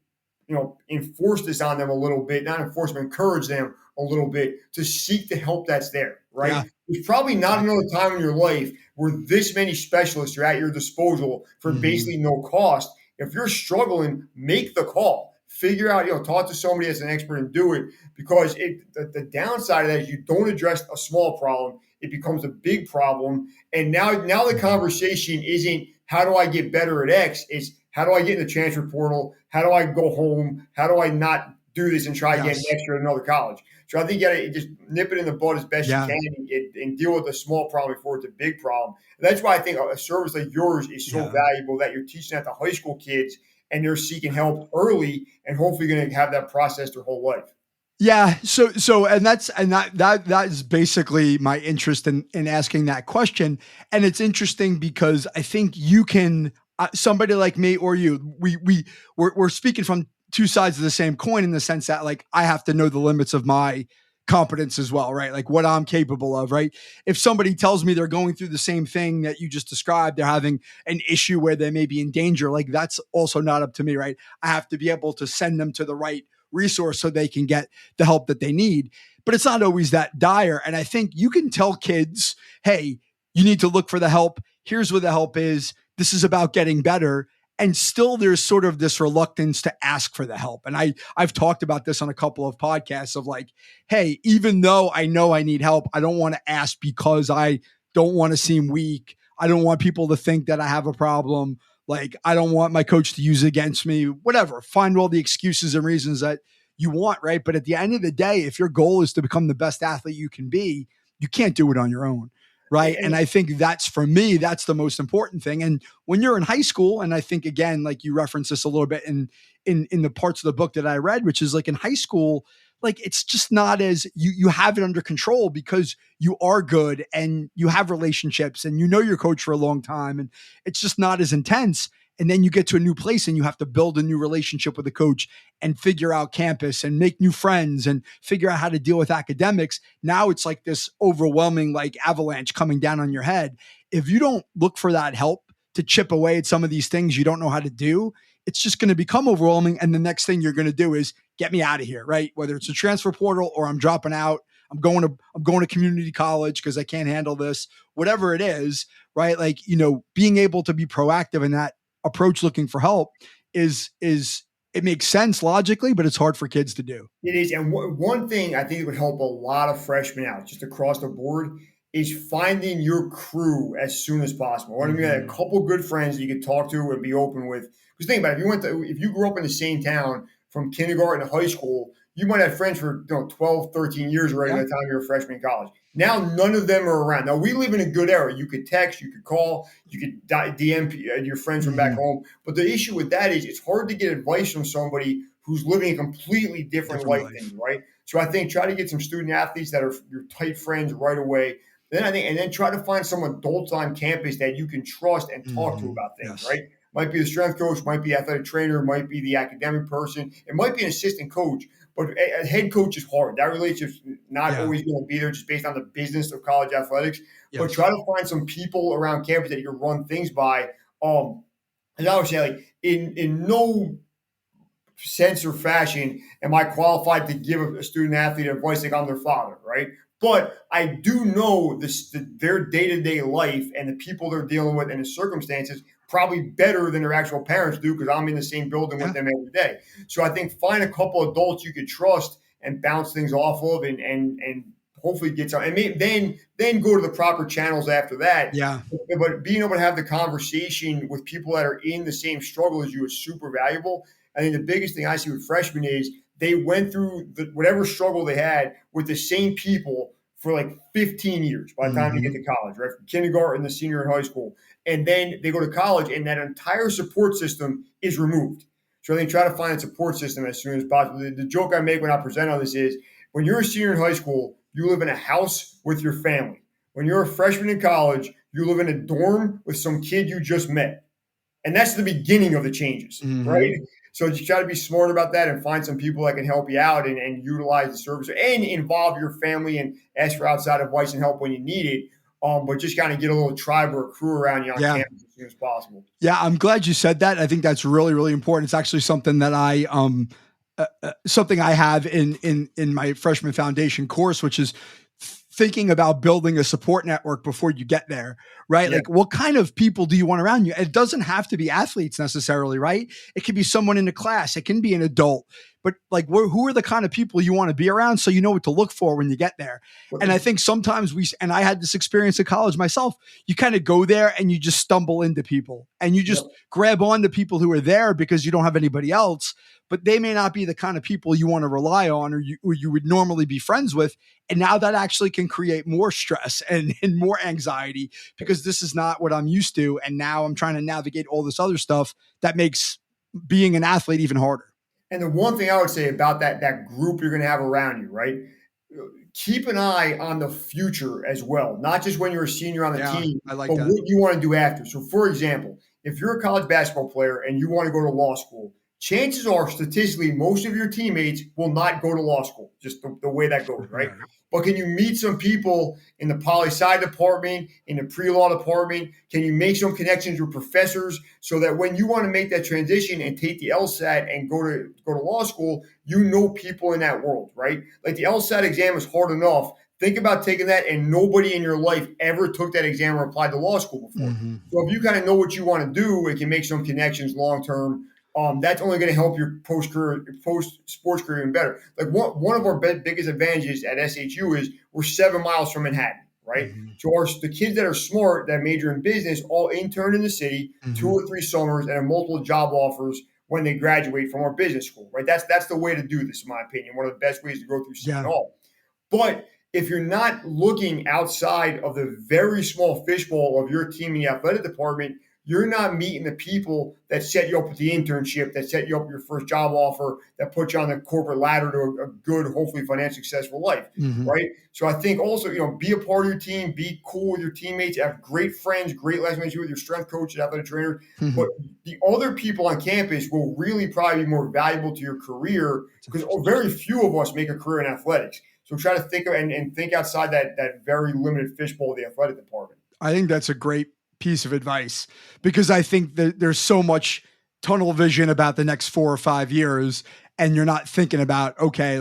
enforce this on them a little bit, not enforce them, encourage them a little bit to seek the help that's there, right? Yeah. There's probably not another time in your life where this many specialists are at your disposal for basically no cost. If you're struggling, make the call. Figure out, talk to somebody that's an expert and do it, because the downside of that is you don't address a small problem, it becomes a big problem. And now the conversation isn't how do I get better at X, it's how do I get in the transfer portal? How do I go home? How do I not do this and try to get next year at another college? So I think you got to just nip it in the bud as best you can and deal with a small problem before it's a big problem. And that's why I think a service like yours is so valuable, that you're teaching that to high school kids and they're seeking help early and hopefully going to have that process their whole life. Yeah. So, and that is basically my interest in asking that question. And it's interesting because I think you can, somebody like me or you, we're speaking from two sides of the same coin, in the sense that like I have to know the limits of my competence as well, right? Like what I'm capable of, right? If somebody tells me they're going through the same thing that you just described, they're having an issue where they may be in danger, like that's also not up to me, right? I have to be able to send them to the right resource so they can get the help that they need. But it's not always that dire. And I think you can tell kids, hey, you need to look for the help. Here's where the help is. This is about getting better. And still there's sort of this reluctance to ask for the help. And I've talked about this on a couple of podcasts of like, hey, even though I know I need help, I don't want to ask because I don't want to seem weak. I don't want people to think that I have a problem. Like, I don't want my coach to use it against me, whatever. Find all the excuses and reasons that you want, right? But at the end of the day, if your goal is to become the best athlete you can be, you can't do it on your own. Right. And I think that's, for me, that's the most important thing. And when you're in high school, and I think, again, like you referenced this a little bit in the parts of the book that I read, which is like in high school, like it's just not as you have it under control because you are good and you have relationships and you know your coach for a long time, and it's just not as intense. And then you get to a new place and you have to build a new relationship with the coach and figure out campus and make new friends and figure out how to deal with academics. Now it's like this overwhelming like avalanche coming down on your head. If you don't look for that help to chip away at some of these things you don't know how to do, it's just going to become overwhelming. And the next thing you're going to do is get me out of here, right? Whether it's a transfer portal or I'm dropping out, I'm going to community college because I can't handle this, whatever it is, right? Like, being able to be proactive in that approach, looking for help is it makes sense logically, but it's hard for kids to do. It is. And one thing I think it would help a lot of freshmen out just across the board is finding your crew as soon as possible. I mean, you had a couple good friends that you could talk to and be open with. Because think about it, if you grew up in the same town from kindergarten to high school, you might have friends for 12, 13 years already by the time you're a freshman in college. Now, none of them are around. Now, we live in a good era. You could text, you could call, you could DM your friends from back home. But the issue with that is it's hard to get advice from somebody who's living a completely different life than you, right? So I think try to get some student athletes that are your tight friends right away. Then try to find some adults on campus that you can trust and talk to about things, right? Might be the strength coach, might be the athletic trainer, might be the academic person. It might be an assistant coach, but a head coach is hard. That relationship's not always going to be there just based on the business of college athletics. But try to find some people around campus that you can run things by. And I would say, like, in no sense or fashion am I qualified to give a student athlete advice like I'm their father, right? But I do know their day-to-day life and the people they're dealing with and the circumstances probably better than their actual parents do because I'm in the same building with them every day. So I think find a couple adults you could trust and bounce things off of and hopefully get some. And then go to the proper channels after that. Yeah. But being able to have the conversation with people that are in the same struggle as you is super valuable. I think the biggest thing I see with freshmen is they went through whatever struggle they had with the same people for like 15 years by the time they get to college, right? From kindergarten to senior in high school. And then they go to college and that entire support system is removed. So I think try to find a support system as soon as possible. The joke I make when I present on this is when you're a senior in high school, you live in a house with your family. When you're a freshman in college, you live in a dorm with some kid you just met. And that's the beginning of the changes, right? So just try to be smart about that and find some people that can help you out and utilize the service and involve your family and ask for outside advice and help when you need it. But just kind of get a little tribe or a crew around you on campus as soon as possible. Yeah, I'm glad you said that. I think that's really, really important. It's actually something that I have in my freshman foundation course, which is thinking about building a support network before you get there, right? Yeah. Like what kind of people do you want around you? It doesn't have to be athletes necessarily, right? It could be someone in the class. It can be an adult, but like who are the kind of people you want to be around so you know what to look for when you get there. And I think sometimes and I had this experience in college myself, you kind of go there and you just stumble into people and you just grab on to people who are there because you don't have anybody else, but they may not be the kind of people you want to rely on or you would normally be friends with. And now that actually can create more stress and more anxiety because this is not what I'm used to. And now I'm trying to navigate all this other stuff that makes being an athlete even harder. And the one thing I would say about that group you're going to have around you, right? Keep an eye on the future as well, not just when you're a senior on the team, but what you want to do after. So, for example, if you're a college basketball player and you want to go to law school, chances are statistically most of your teammates will not go to law school, just the way that goes, right? But can you meet some people in the poli-sci department, in the pre-law department? Can you make some connections with professors so that when you want to make that transition and take the LSAT and go to law school, you know people in that world, right? Like the LSAT exam is hard enough. Think about taking that and nobody in your life ever took that exam or applied to law school before. So if you kind of know what you want to do, it can make some connections long-term. That's only going to help your post-sports career even better. Like one of our biggest advantages at SHU is we're 7 miles from Manhattan, right? So the kids that are smart, that major in business, all intern in the city, 2 or 3 summers, and have multiple job offers when they graduate from our business school, right? That's the way to do this, in my opinion. One of the best ways to go through Seton Hall. But if you're not looking outside of the very small fishbowl of your team in the athletic department, you're not meeting the people that set you up with the internship, that set you up with your first job offer, that put you on the corporate ladder to a good, hopefully financially successful life, right? So I think also, be a part of your team, be cool with your teammates, have great friends, great relationships with your strength coach, athletic trainer. But the other people on campus will really probably be more valuable to your career because very few of us make a career in athletics. So try to think of and think outside that very limited fishbowl of the athletic department. I think that's a great piece of advice because I think that there's so much tunnel vision about the next 4 or 5 years and you're not thinking about, okay,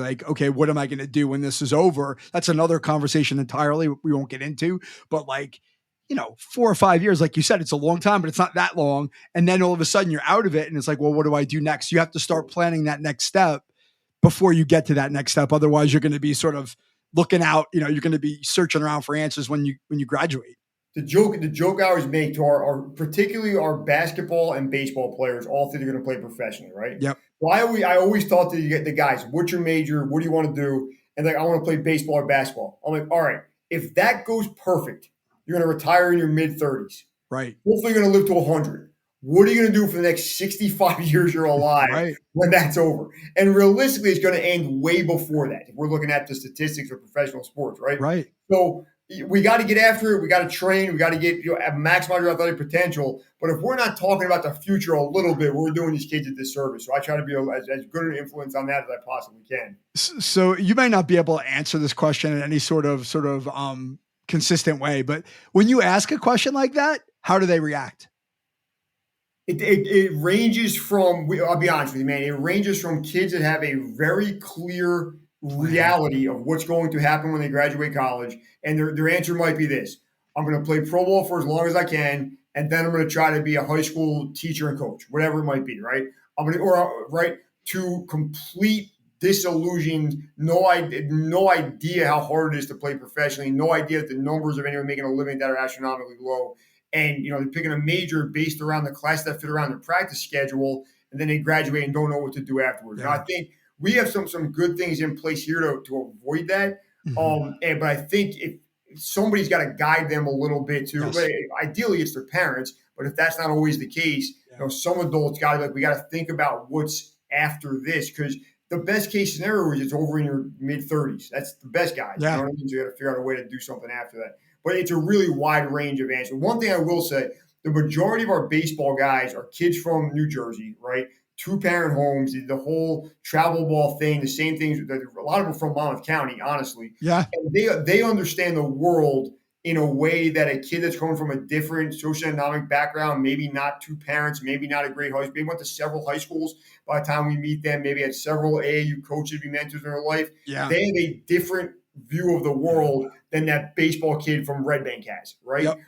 what am I going to do when this is over? That's another conversation entirely we won't get into, but 4 or 5 years, like you said, it's a long time, but it's not that long. And then all of a sudden you're out of it and it's like, well, what do I do next? You have to start planning that next step before you get to that next step. Otherwise you're going to be sort of looking out, you're going to be searching around for answers when you graduate. The joke I always make to our particularly our basketball and baseball players, all think they're going to play professionally, right? Yep. So I always thought to get the guys, what's your major? What do you want to do? And I want to play baseball or basketball. I'm like, all right, if that goes perfect, you're going to retire in your mid-30s. Right. Hopefully you're going to live to 100. What are you going to do for the next 65 years you're alive when that's over? And realistically, it's going to end way before that. If we're looking at the statistics of professional sports, right? Right. So we got to get after it. We got to train. We got to get maximize your athletic potential. But if we're not talking about the future a little bit, we're doing these kids a disservice. So I try to be as good an influence on that as I possibly can. So you may not be able to answer this question in any sort of consistent way, but when you ask a question like that, how do they react? It ranges from, I'll be honest with you, man, it ranges from kids that have a very clear reality of what's going to happen when they graduate college. And their answer might be this: I'm going to play pro ball for as long as I can. And then I'm going to try to be a high school teacher and coach, whatever it might be. Right. To complete disillusioned, no idea how hard it is to play professionally, no idea that the numbers of anyone making a living that are astronomically low. And, they're picking a major based around the class that fit around their practice schedule, and then they graduate and don't know what to do afterwards. Yeah. Now, I think we have some good things in place here to avoid that. But I think if somebody's got to guide them a little bit too. Yes. Ideally, it's their parents. But if that's not always the case, some adults got to we got to think about what's after this, because the best case scenario is it's over in your mid-30s. That's the best guys. Yeah. You know what I mean? So you got to figure out a way to do something after that. But it's a really wide range of answers. One thing I will say, the majority of our baseball guys are kids from New Jersey, right? 2-parent homes, the whole travel ball thing, the same things. A lot of them from Monmouth County, honestly. Yeah. And they understand the world in a way that a kid that's coming from a different socioeconomic background, maybe not 2 parents, maybe not a great high school, maybe went to several high schools by the time we meet them, maybe had several AAU coaches be mentors in their life. Yeah. They have a different view of the world than that baseball kid from Red Bank has, right? Yep.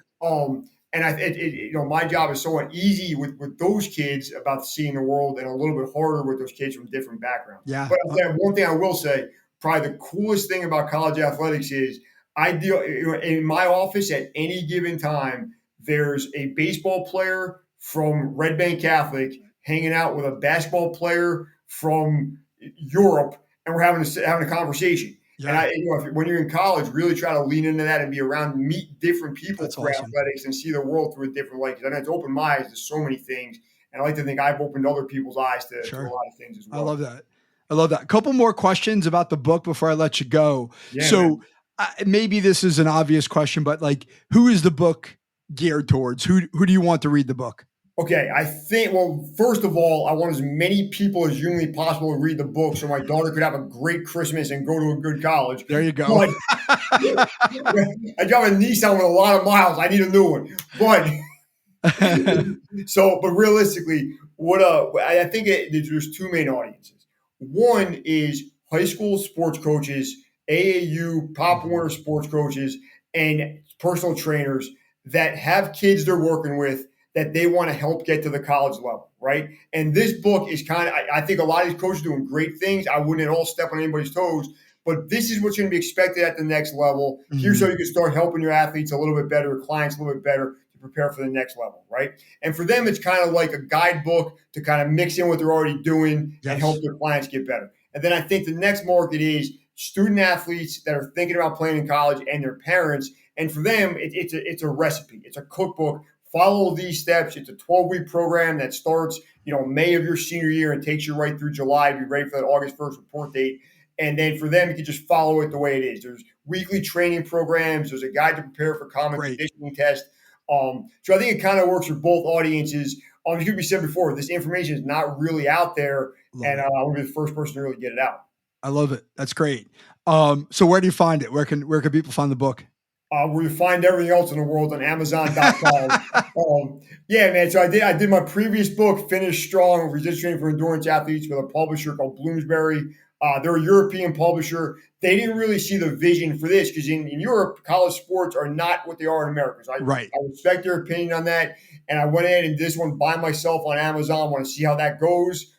And my job is somewhat easy with those kids about seeing the world, and a little bit harder with those kids from different backgrounds. Yeah. But one thing I will say, probably the coolest thing about college athletics is I deal in my office at any given time. There's a baseball player from Red Bank Catholic hanging out with a basketball player from Europe, and we're having a conversation. Yeah. And when you're in college, really try to lean into that and be around, meet different people for athletics and see the world through a different light. Because I know it's opened my eyes to so many things, and I like to think I've opened other people's eyes to a lot of things as well. I love that. A couple more questions about the book before I let you go. Yeah, so maybe this is an obvious question, but who is the book geared towards? Who do you want to read the book? Okay, I think, first of all, I want as many people as humanly possible to read the book so my daughter could have a great Christmas and go to a good college. There you go. But, I got a Nissan with a lot of miles. I need a new one. But but realistically, I think there's 2 main audiences. One is high school sports coaches, AAU, Pop Warner sports coaches, and personal trainers that have kids they're working with that they want to help get to the college level, right? And this book is I think a lot of these coaches are doing great things. I wouldn't at all step on anybody's toes, but this is what's going to be expected at the next level. Mm-hmm. Here's how you can start helping your athletes a little bit better, clients a little bit better, to prepare for the next level, right? And for them, it's kind of like a guidebook to kind of mix in what they're already doing and help their clients get better. And then I think the next market is student athletes that are thinking about playing in college and their parents. And for them, it's a recipe. It's a cookbook. Follow these steps. It's a 12-week program that starts, May of your senior year and takes you right through July to be ready for that August 1st report date. And then for them, you can just follow it the way it is. There's weekly training programs. There's a guide to prepare for common conditioning test. So I think it kind of works for both audiences. As you said before, this information is not really out there, and I'll be the first person to really get it out. I love it. That's great. So where do you find it? Where can people find the book? Where you find everything else in the world on Amazon.com. Yeah, man. So I did my previous book, Finish Strong, Resistance Training for Endurance Athletes, with a publisher called Bloomsbury. They're a European publisher. They didn't really see the vision for this because in Europe, college sports are not what they are in America. So I respect their opinion on that. And I went in and did this one by myself on Amazon. I want to see how that goes.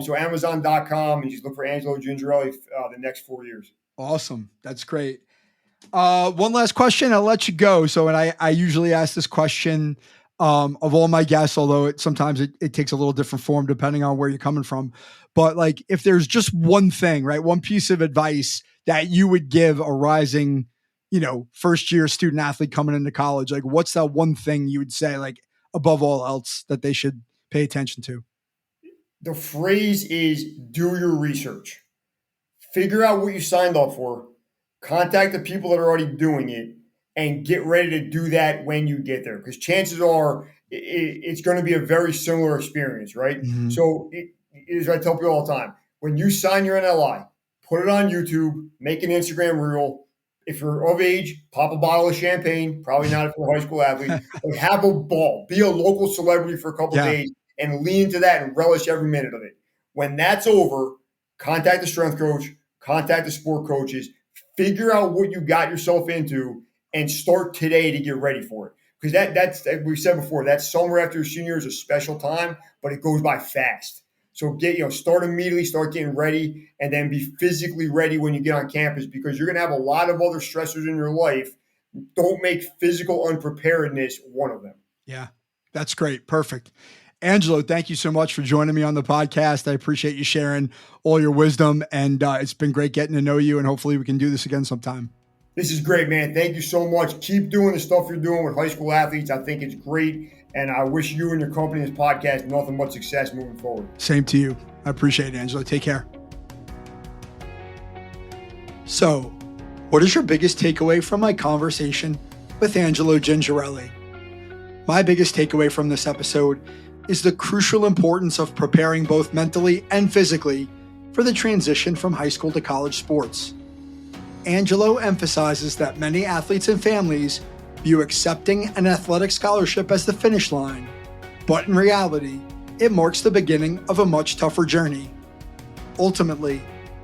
So Amazon.com, and just look for Angelo Gingerelli the next 4 years. Awesome. That's great. One last question. I'll let you go. So, and I usually ask this question of all my guests, although sometimes it takes a little different form depending on where you're coming from. But like, if there's just one thing, right, one piece of advice that you would give a rising, first year student athlete coming into college, like what's that one thing you would say, like above all else, that they should pay attention to? The phrase is do your research. Figure out what you signed up for. Contact the people that are already doing it and get ready to do that when you get there. Because chances are it's going to be a very similar experience, right? Mm-hmm. So as I tell people all the time, when you sign your NLI, put it on YouTube, make an Instagram reel. If you're of age, pop a bottle of champagne, probably not if you're a high school athlete, but have a ball. Be a local celebrity for a couple of days and lean into that and relish every minute of it. When that's over, contact the strength coach, contact the sport coaches, figure out what you got yourself into and start today to get ready for it. Because that's we said before, that summer after your senior year is a special time, but it goes by fast. So start immediately, start getting ready, and then be physically ready when you get on campus, because you're going to have a lot of other stressors in your life. Don't make physical unpreparedness one of them. Yeah, that's great. Perfect. Angelo, thank you so much for joining me on the podcast. I appreciate you sharing all your wisdom, and it's been great getting to know you, and hopefully we can do this again sometime. This is great, man. Thank you so much. Keep doing the stuff you're doing with high school athletes. I think it's great, and I wish you and your company and this podcast nothing but success moving forward. Same to you. I appreciate it, Angelo. Take care. So, what is your biggest takeaway from my conversation with Angelo Gingerelli? My biggest takeaway from this episode is the crucial importance of preparing both mentally and physically for the transition from high school to college sports. Angelo emphasizes that many athletes and families view accepting an athletic scholarship as the finish line, but in reality, it marks the beginning of a much tougher journey. Ultimately,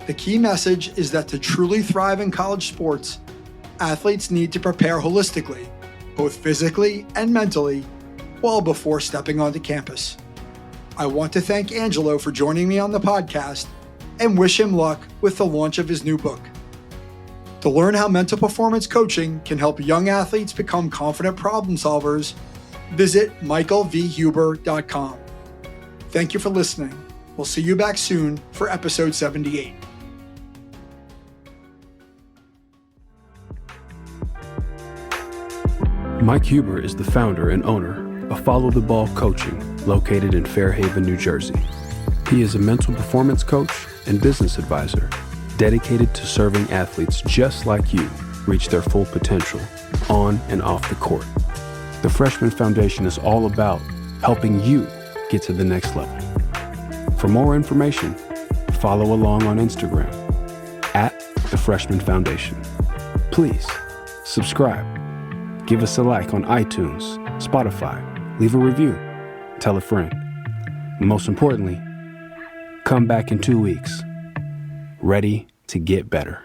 the key message is that to truly thrive in college sports, athletes need to prepare holistically, both physically and mentally, well before stepping onto campus. I want to thank Angelo for joining me on the podcast and wish him luck with the launch of his new book. To learn how mental performance coaching can help young athletes become confident problem solvers, visit michaelvhuber.com. Thank you for listening. We'll see you back soon for episode 78. Mike Huber is the founder and owner of Follow the Ball Coaching, located in Fairhaven, New Jersey. He is a mental performance coach and business advisor dedicated to serving athletes just like you reach their full potential on and off the court. The Freshman Foundation is all about helping you get to the next level. For more information, follow along on Instagram at The Freshman Foundation. Please subscribe, give us a like on iTunes, Spotify, leave a review, tell a friend. Most importantly, come back in 2 weeks, ready to get better.